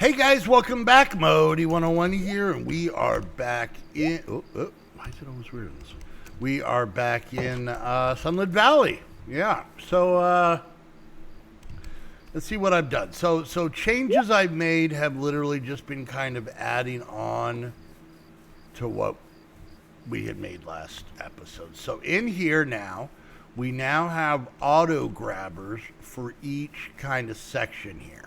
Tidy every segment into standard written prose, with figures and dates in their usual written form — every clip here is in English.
Hey guys, welcome back. Modi 101 here, and we are back in. Why is it always weird in this one? We are back in Sunlit Valley. Yeah. So let's see what I've done. So changes I've made have literally just been kind of adding on to what we had made last episode. So in here now, we now have auto grabbers for each kind of section here.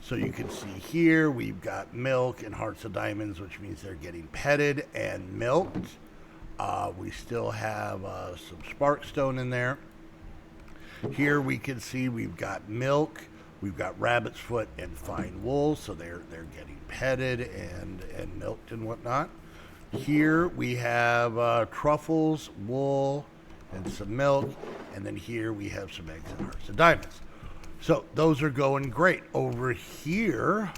So you can see here, we've got milk and hearts of diamonds, which means they're getting petted and milked. We still have some sparkstone in there. Here we can see we've got milk, we've got rabbit's foot and fine wool, so they're getting petted and milked and whatnot. Here we have truffles, wool, and some milk, and then here we have some eggs and hearts of diamonds. So those are going great. Over here,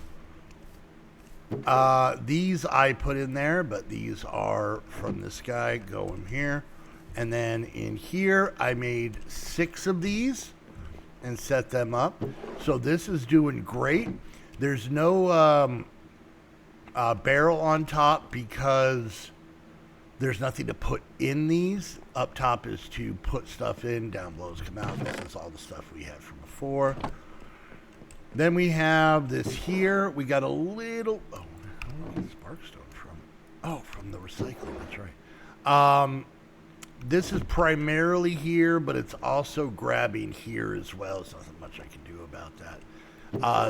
these I put in there, but these are from this guy going here. And then in here, I made 6 of these and set them up. So this is doing great. There's no barrel on top because there's nothing to put in these. Up top is to put stuff in, down below is come out. This is all the stuff we had from before. Then we have this here. We got a little, I don't know where sparkstone from. Oh, from the recycling, that's right. This is primarily here, but it's also grabbing here as well. There's nothing much I can do about that.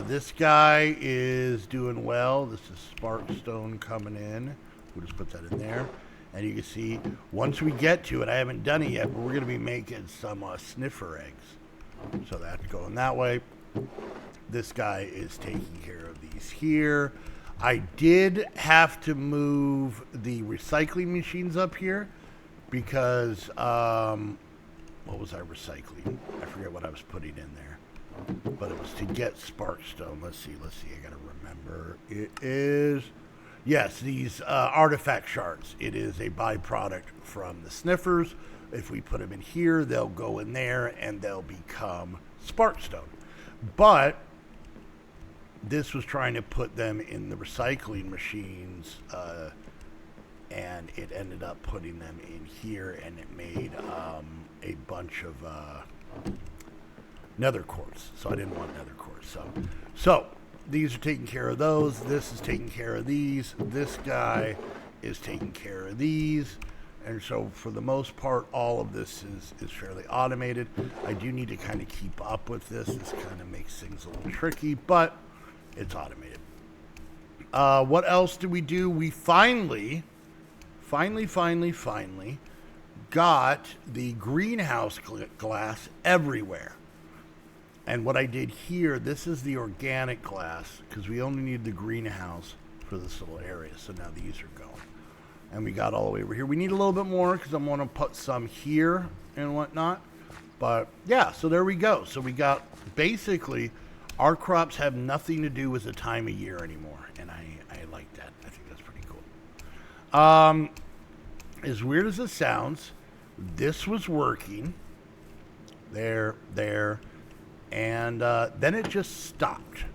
This guy is doing well. This is sparkstone coming in. We'll just put that in there. And you can see, once we get to it, I haven't done it yet, but we're going to be making some sniffer eggs. So that's going that way. This guy is taking care of these here. I did have to move the recycling machines up here because, what was I recycling? I forget what I was putting in there. But it was to get sparkstone. Let's see. I got to remember. It is... Yes, these artifact shards. It is a byproduct from the sniffers. If we put them in here, they'll go in there and they'll become sparkstone. But this was trying to put them in the recycling machines, and it ended up putting them in here, and it made a bunch of nether quartz. So I didn't want nether quartz. So these are taking care of those. This is taking care of these. This guy is taking care of these. And so for the most part, all of this is fairly automated. I do need to kind of keep up with this. This kind of makes things a little tricky, but it's automated. What else did we do? We finally got the greenhouse glass everywhere. And what I did here, this is the organic glass, because we only need the greenhouse for this little area. So now these are going. And we got all the way over here. We need a little bit more, because I'm going to put some here and whatnot. But, yeah, so there we go. So we got, basically, our crops have nothing to do with the time of year anymore. And I like that. I think that's pretty cool. As weird as it sounds, this was working. There. And then it just stopped.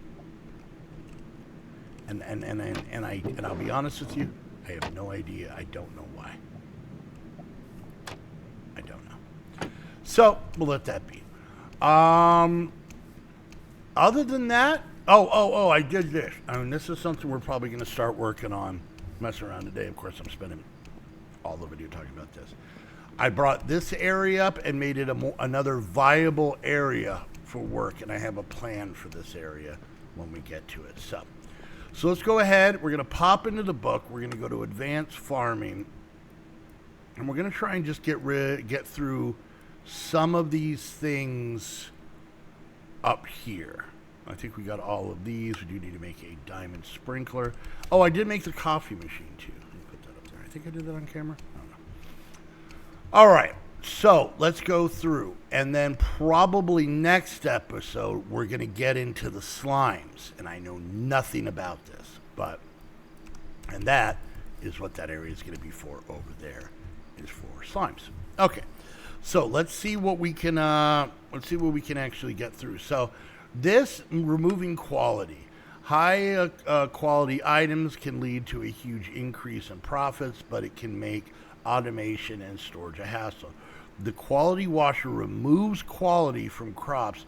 And I'll be honest with you, I have no idea. I don't know why. I don't know. So we'll let that be. Other than that, I did this. I mean, this is something we're probably going to start working on, messing around today. Of course, I'm spending all the video talking about this. I brought this area up and made it another viable area for work, and I have a plan for this area when we get to it. So let's go ahead. We're going to pop into the book. We're going to go to advanced farming, and we're going to try and just get through some of these things up here. I think we got all of these. We do need to make a diamond sprinkler. Oh, I did make the coffee machine too. Let me put that up there. I think I did that on camera. I don't know. All right. So let's go through, and then probably next episode we're going to get into the slimes, and I know nothing about this, and that is what that area is going to be for over there, is for slimes. Okay, so let's see what we can actually get through. So this removing quality, High quality items can lead to a huge increase in profits, but it can make automation and storage a hassle. The quality washer removes quality from crops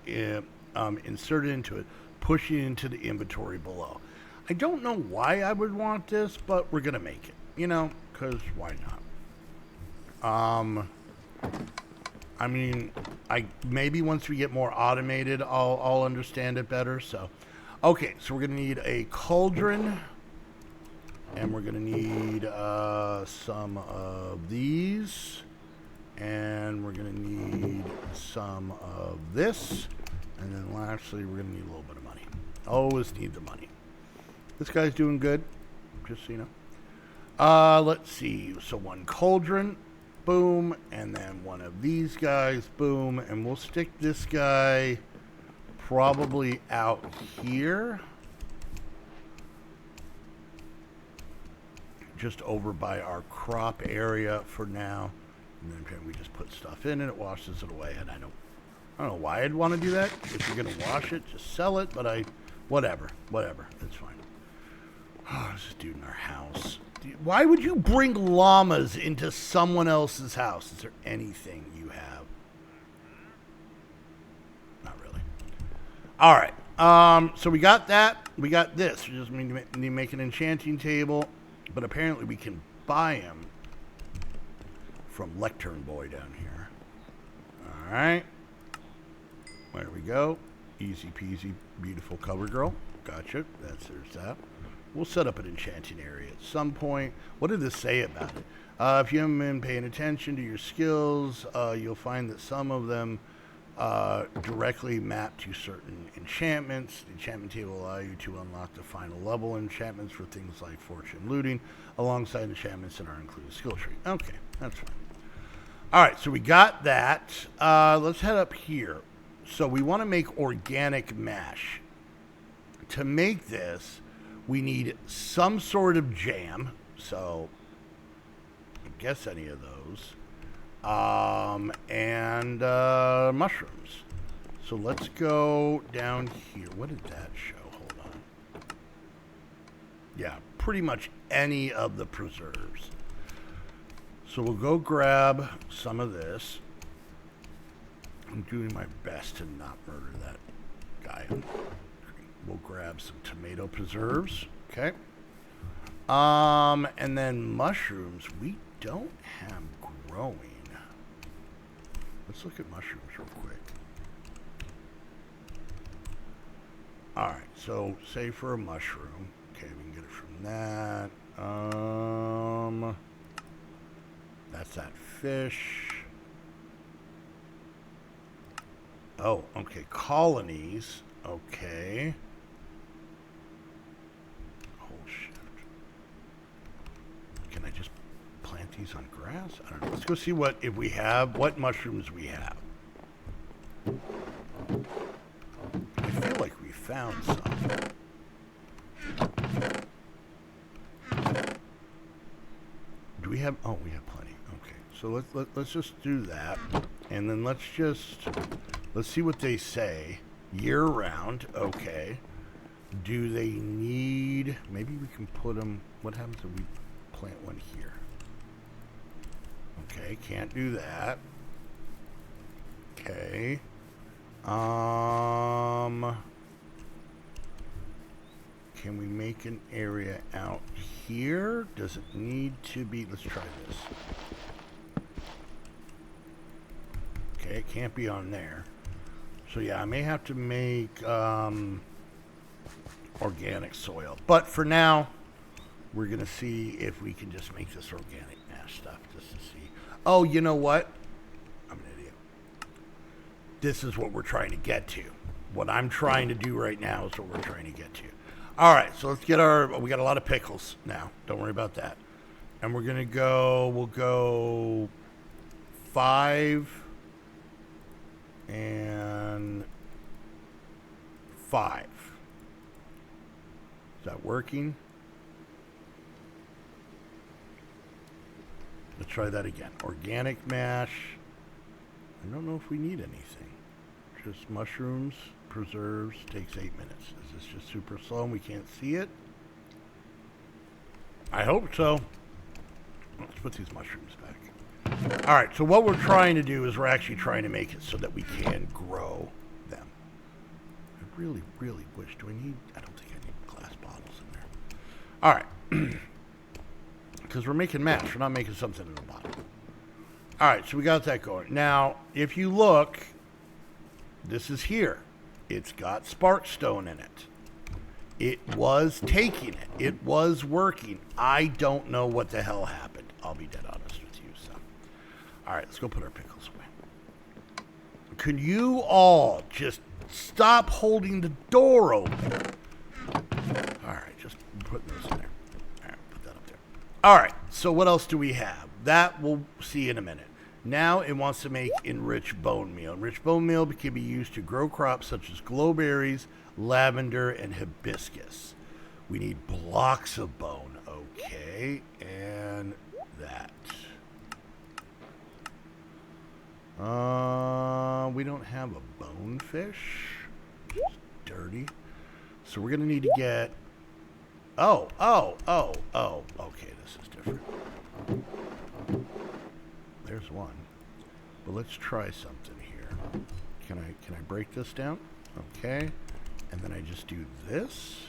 inserted into it, pushing it into the inventory below. I don't know why I would want this, but we're going to make it, because why not? I mean, maybe once we get more automated, I'll understand it better. So, okay, so we're gonna need a cauldron, and we're gonna need some of these, and we're gonna need some of this, and then lastly, we're gonna need a little bit of money. Always need the money. This guy's doing good, just so you know. Let's see. So one cauldron. Boom, and then one of these guys, boom, and we'll stick this guy probably out here, just over by our crop area for now. And then we just put stuff in and it washes it away. And I don't know why I'd want to do that. If you're gonna wash it, just sell it. But whatever, it's fine. Oh, there's this dude in our house. Why would you bring llamas into someone else's house? Is there anything you have? Not really. All right. So we got that. We got this. We just need to make an enchanting table. But apparently we can buy them from Lectern Boy down here. All right. There we go. Easy peasy, beautiful cover girl. Gotcha. There's that. We'll set up an enchanting area at some point. What did this say about it? If you haven't been paying attention to your skills, you'll find that some of them directly map to certain enchantments. The enchantment table will allow you to unlock the final level enchantments for things like fortune looting, alongside enchantments that are included skill tree. Okay, that's fine. All right, so we got that. Let's head up here. So we want to make organic mash. To make this, we need some sort of jam, so I guess any of those, and mushrooms. So let's go down here. What did that show? Hold on. Yeah, pretty much any of the preserves. So we'll go grab some of this. I'm doing my best to not murder that guy. We'll grab some tomato preserves, okay? And then mushrooms we don't have growing. Let's look at mushrooms real quick. All right, so say for a mushroom, okay, we can get it from that. That's that fish. Oh, okay, colonies, okay. Can I just plant these on grass? I don't know. Let's go see what mushrooms we have. I feel like we found some. Do we have? Oh, we have plenty. Okay, so let's just do that, and then let's see what they say. Year round, okay. Do they need? Maybe we can put them. What happens if we plant one here? Okay, can't do that. Okay. Can we make an area out here? Does it need to be? Let's try this. Okay, it can't be on there. So yeah, I may have to make organic soil. But for now, we're going to see if we can just make this organic mash stuff just to see. Oh, you know what? I'm an idiot. This is what we're trying to get to. What I'm trying to do right now is what we're trying to get to. All right, so let's get we got a lot of pickles now. Don't worry about that. And we'll go 5 and 5. Is that working? Let's try that again. Organic mash. I don't know if we need anything. Just mushrooms. preserves. Takes 8 minutes. Is this just super slow and we can't see it? I hope so. Let's put these mushrooms back. All right, so what we're trying to do is we're actually trying to make it so that we can grow them. I really, really wish. Do I need? I don't think I need glass bottles in there. All right. Because we're making mash. We're not making something in the bottom. All right, so we got that going. Now, if you look, this is here. It's got sparkstone in it. It was taking it. It was working. I don't know what the hell happened. I'll be dead honest with you. So, all right, let's go put our pickles away. Can you all just stop holding the door open? All right, just put those in there. All right, put that up there. All right, so what else do we have? That we'll see in a minute. Now it wants to make enriched bone meal. Enriched bone meal can be used to grow crops such as glowberries, lavender, and hibiscus. We need blocks of bone. Okay, and that. We don't have a bonefish. It's dirty. So we're going to need to get... Oh. Okay, this is different. There's one. But let's try something here. Can I break this down? Okay. And then I just do this.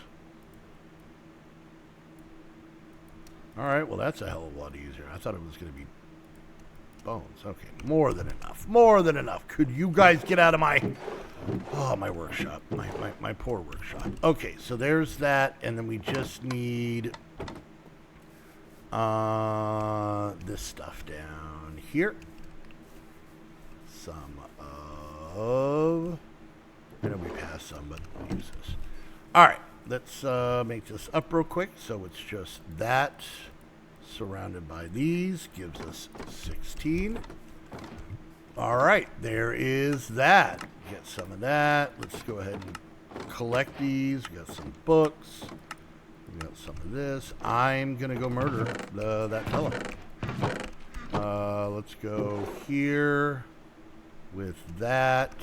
All right, well, that's a hell of a lot easier. I thought it was going to be bones. Okay, more than enough. More than enough. Could you guys get out of my workshop. My poor workshop. Okay, so there's that. And then we just need this stuff down here. Some of... I know we passed some, but we'll use this. All right, let's make this up real quick. So it's just that surrounded by these gives us 16. All right, there is that. Get some of that. Let's go ahead and collect these. We got some books. We got some of this. I'm gonna go murder that fella. Let's go here with that.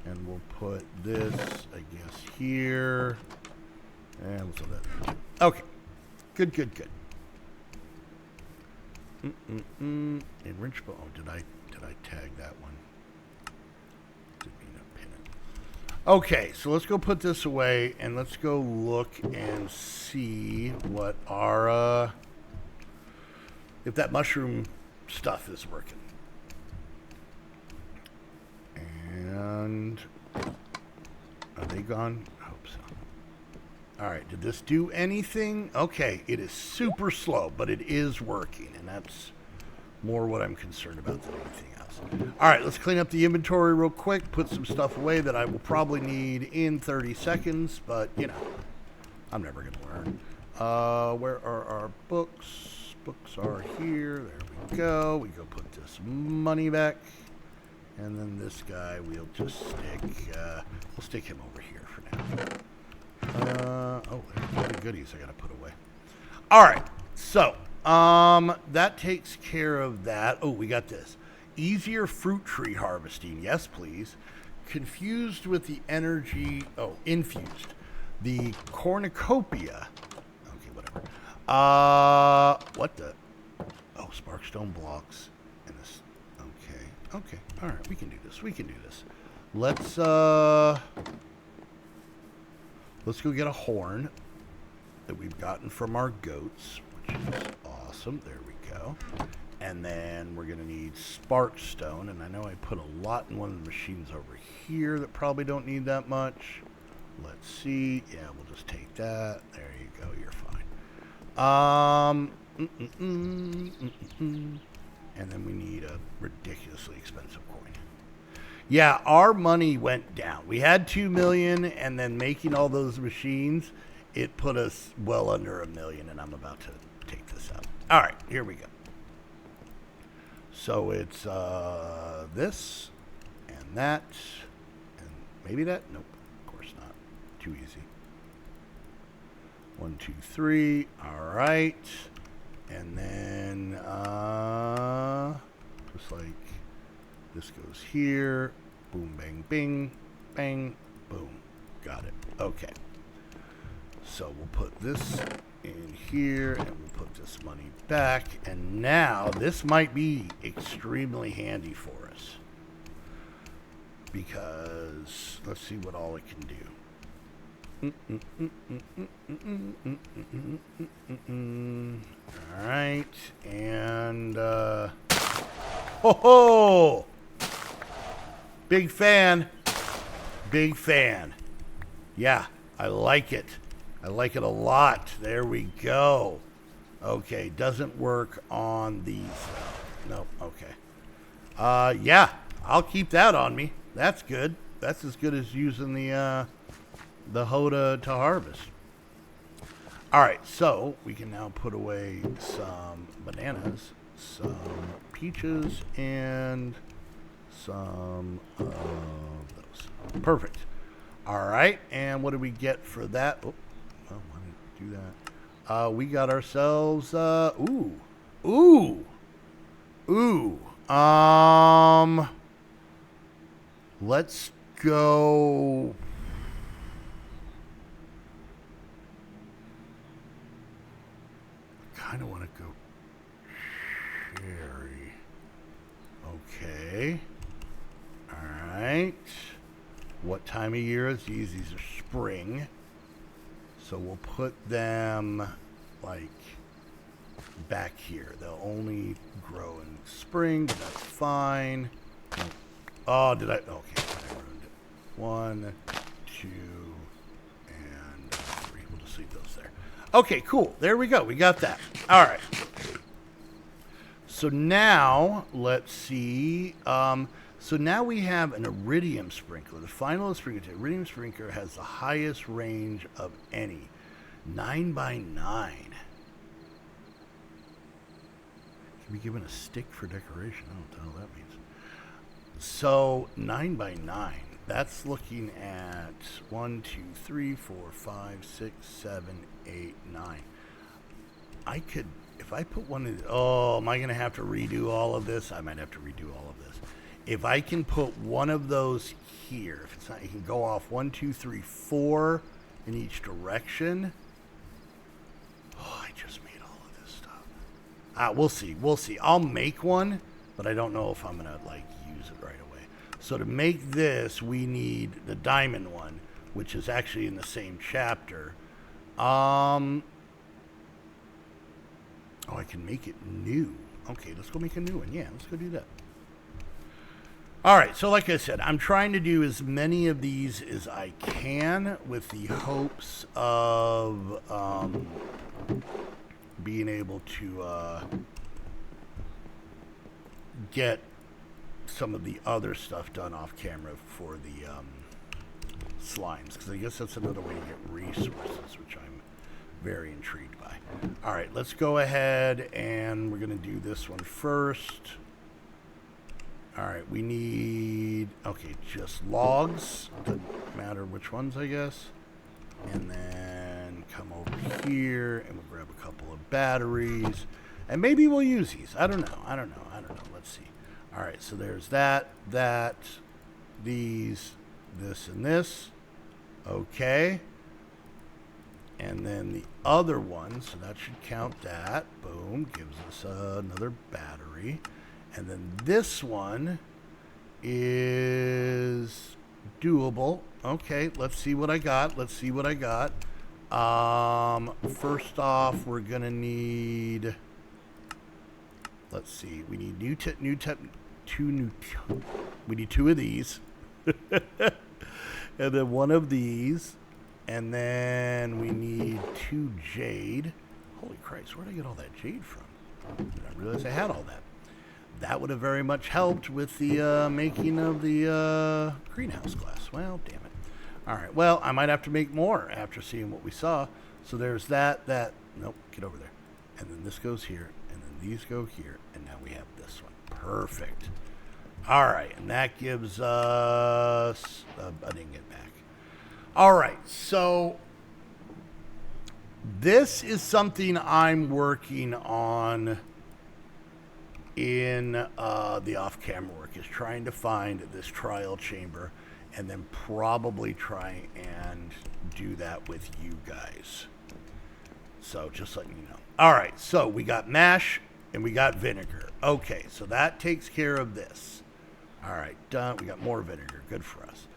And we'll put this, I guess, here. And we'll throw that in. Okay. Good. Enriched bone. Oh, did I tag that one? Didn't mean to pin it. Okay, so let's go put this away and let's go look and see what our if that mushroom stuff is working. And are they gone? I hope so. All right, did this do anything? Okay, it is super slow, but it is working, and that's more what I'm concerned about than anything else. All right, let's clean up the inventory real quick, put some stuff away that I will probably need in 30 seconds, but, you know, I'm never going to learn. Where are our books? Books are here. There we go. We go put this money back. And then this guy, we'll just stick him over here for now. Oh, there's a lot of goodies I gotta put away. All right, so that takes care of that. Oh, we got this. Easier fruit tree harvesting. Yes, please. Confused with the energy. Oh, infused. The cornucopia. Okay, whatever. What the? Oh, sparkstone blocks. And this. Okay. All right. We can do this. Let's go get a horn that we've gotten from our goats, which is awesome. There we go. And then we're going to need sparkstone. And I know I put a lot in one of the machines over here that probably don't need that much. Let's see. Yeah, we'll just take that. There you go. You're fine. And then we need a ridiculously expensive coin. Yeah, our money went down. We had 2 million, and then making all those machines, it put us well under $1 million, and I'm about to take this out. All right, here we go. So it's this, and that, and maybe that. Nope, of course not. Too easy. 1, 2, 3. All right. And then, just like this goes here, boom, bang, bing, bang, Boom. Got it. Okay. So we'll put this in here, and we'll put this money back. And now this might be extremely handy for us, because let's see what all it can do. All right, and ho, big fan, big fan. Yeah, I like it. I like it a lot. There we go. Okay, doesn't work on these. Nope. Okay. Yeah, I'll keep that on me. That's good. That's as good as using the hoe to harvest. All right, so we can now put away some bananas, some peaches, and some of those. Perfect. All right, and what do we get for that? Oh, well, why didn't do that? We got ourselves, let's go. I kind of want to go cherry. Okay. All right. What time of year is these? These are spring. So we'll put them like back here. They'll only grow in spring, but that's fine. Oh, did I? Okay, I ruined it. 1, 2, and 3. We'll just leave those there. Okay, cool. There we go. We got that. All right. So now, let's see. So now we have an iridium sprinkler. The final sprinkler. Iridium sprinkler has the highest range of any. 9x9. Can be given a stick for decoration. I don't know what that means. So 9x9. That's looking at 1, 2, 3, 4, 5, 6, 7, 8, 9. I could, if I put one of the, oh, am I going to have to redo all of this? I might have to redo all of this. If I can put one of those here, if it's not, you can go off 1, 2, 3, 4 in each direction. Oh, I just made all of this stuff. We'll see. We'll see. I'll make one, but I don't know if I'm going to like use it right away. So to make this, we need the diamond one, which is actually in the same chapter. Oh, I can make it new. Okay, let's go make a new one. Yeah, let's go do that. All right, so like I said, I'm trying to do as many of these as I can with the hopes of being able to get some of the other stuff done off camera for the slimes, because I guess that's another way to get resources, which I'm very intrigued by. All right, let's go ahead and we're going to do this one first. All right, we need, okay, just logs. Doesn't matter which ones, I guess. And then come over here and we'll grab a couple of batteries. And maybe we'll use these. I don't know. Let's see. All right, so there's that, these, this, and this. Okay. And then the other one, so that should count that. Boom, gives us another battery. And then this one is doable. Okay, let's see what I got. First off, we're going to need, let's see, we need we need 2 of these. And then 1 of these. And then we need 2 jade. Holy Christ, where did I get all that jade from? I didn't realize I had all that. That would have very much helped with the making of the greenhouse glass. Well, damn it. All right, well, I might have to make more after seeing what we saw. So there's that. Nope, get over there. And then this goes here, and then these go here, and now we have this one. Perfect. All right, and that gives us I didn't get back. All right, so this is something I'm working on in the off-camera work, is trying to find this trial chamber. and then probably try and do that with you guys. So just letting you know. All right, so we got mash and we got vinegar. Okay, so that takes care of this. All right, done. We got more vinegar. Good for us.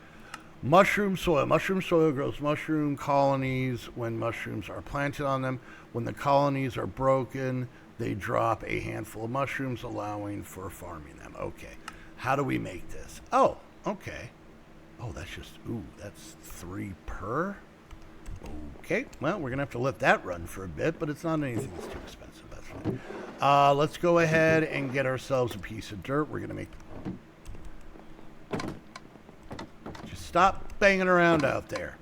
Mushroom soil. Mushroom soil grows mushroom colonies when mushrooms are planted on them. When the colonies are broken, they drop a handful of mushrooms, allowing for farming them. Okay. How do we make this? Oh, okay. Oh, that's just, ooh, that's 3 per. Okay. Well, we're going to have to let that run for a bit, but it's not anything that's too expensive. That's fine. Let's go ahead and get ourselves a piece of dirt. We're going to make... Just stop banging around out there.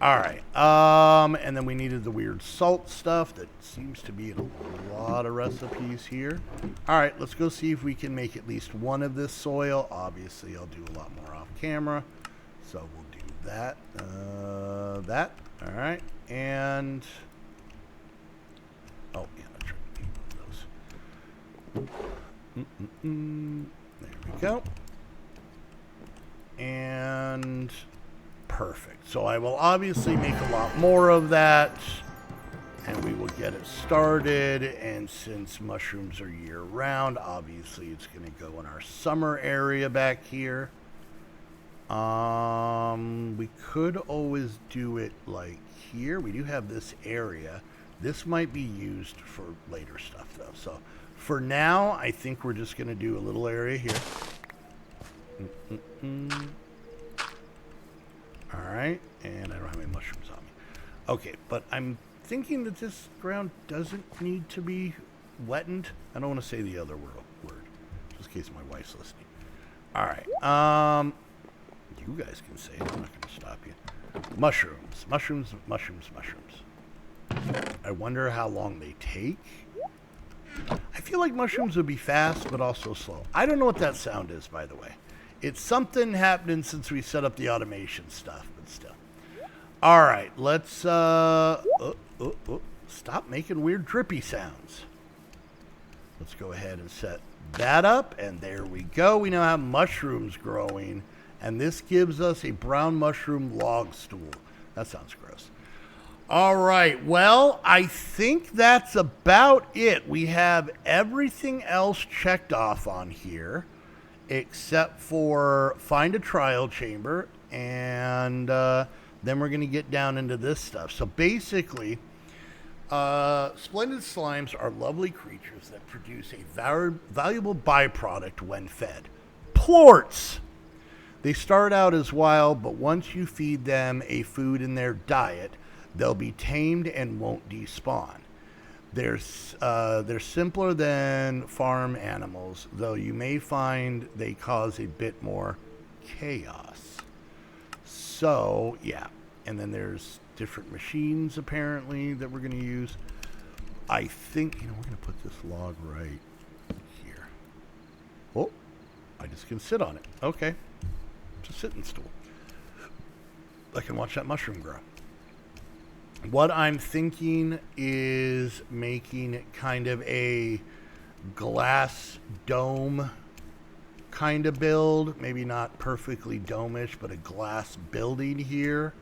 All right. And then we needed the weird salt stuff that seems to be in a lot of recipes here. All right, let's go see if we can make at least one of this soil. Obviously, I'll do a lot more off camera. So we'll do that. That. All right. And... oh, yeah, that's right. There we go. And... perfect. So I will obviously make a lot more of that, and we will get it started. And since mushrooms are year-round, obviously it's going to go in our summer area back here. We could always do it like here. We do have this area. This might be used for later stuff, though. So for now, I think we're just going to do a little area here. All right, and I don't have any mushrooms on me. Okay, but I'm thinking that this ground doesn't need to be wettened. I don't want to say the other word, just in case my wife's listening. All right, you guys can say it. I'm not going to stop you. Mushrooms, mushrooms, mushrooms, mushrooms. I wonder how long they take. I feel like mushrooms would be fast, but also slow. I don't know what that sound is, by the way. It's something happening since we set up the automation stuff, but still. All right, let's stop making weird drippy sounds. Let's go ahead and set that up, and there we go. We now have mushrooms growing, and this gives us a brown mushroom log stool. That sounds gross. All right, well, I think that's about it. We have everything else checked off on here, except for find a trial chamber, and then we're going to get down into this stuff. So basically, splendid slimes are lovely creatures that produce a valuable byproduct when fed. Plorts! They start out as wild, but once you feed them a food in their diet, they'll be tamed and won't despawn. They're simpler than farm animals, though you may find they cause a bit more chaos. So, yeah. And then there's different machines, apparently, that we're going to use. I think, we're going to put this log right here. Oh, I just can sit on it. Okay. It's a sitting stool. I can watch that mushroom grow. What I'm thinking is making kind of a glass dome kind of build. Maybe not perfectly dome-ish, but a glass building here.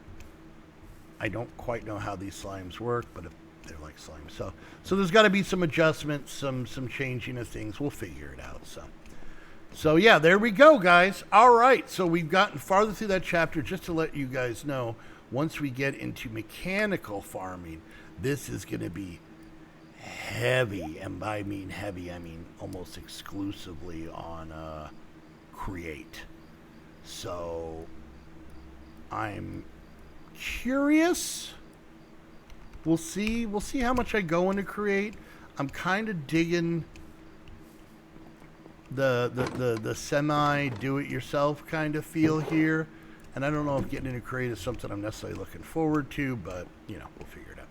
I don't quite know how these slimes work, but they're like slimes. So there's got to be some adjustments, some changing of things. We'll figure it out. So yeah, there we go, guys. All right, so we've gotten farther through that chapter. Just to let you guys know, once we get into mechanical farming, this is going to be heavy. And by heavy, I mean almost exclusively on Create. So I'm curious. We'll see how much I go into Create. I'm kind of digging the semi do-it-yourself kind of feel here. And I don't know if getting into Create is something I'm necessarily looking forward to, but, we'll figure it out.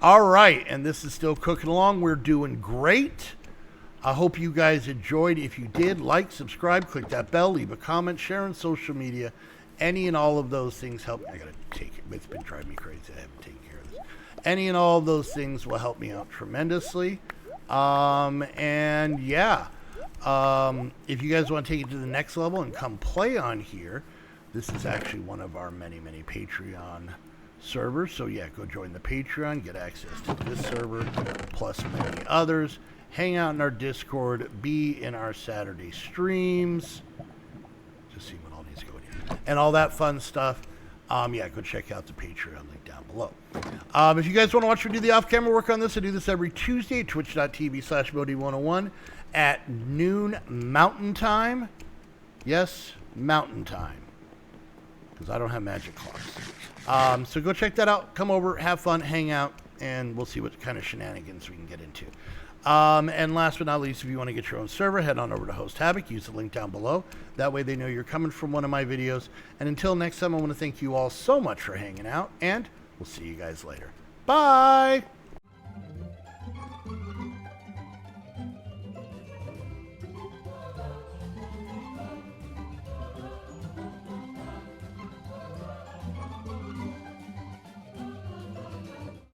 All right, and this is still cooking along. We're doing great. I hope you guys enjoyed. If you did, like, subscribe, click that bell, leave a comment, share on social media. Any and all of those things help. I got to take it. It's been driving me crazy. I haven't taken care of this. Any and all of those things will help me out tremendously. And, yeah. If you guys want to take it to the next level and come play on here, This is actually one of our many, many Patreon servers. So yeah, go join the Patreon, get access to this server, plus many others. Hang out in our Discord, be in our Saturday streams. Just see what all these go in. And all that fun stuff. Yeah, go check out the Patreon link down below. If you guys want to watch me do the off-camera work on this, I do this every Tuesday at twitch.tv/Bodie101 at noon Mountain Time. Yes, Mountain Time. Because I don't have magic clocks. So go check that out. Come over, have fun, hang out, and we'll see what kind of shenanigans we can get into. And last but not least, if you want to get your own server, head on over to Host Havoc. Use the link down below. That way they know you're coming from one of my videos. And until next time, I want to thank you all so much for hanging out, and we'll see you guys later. Bye!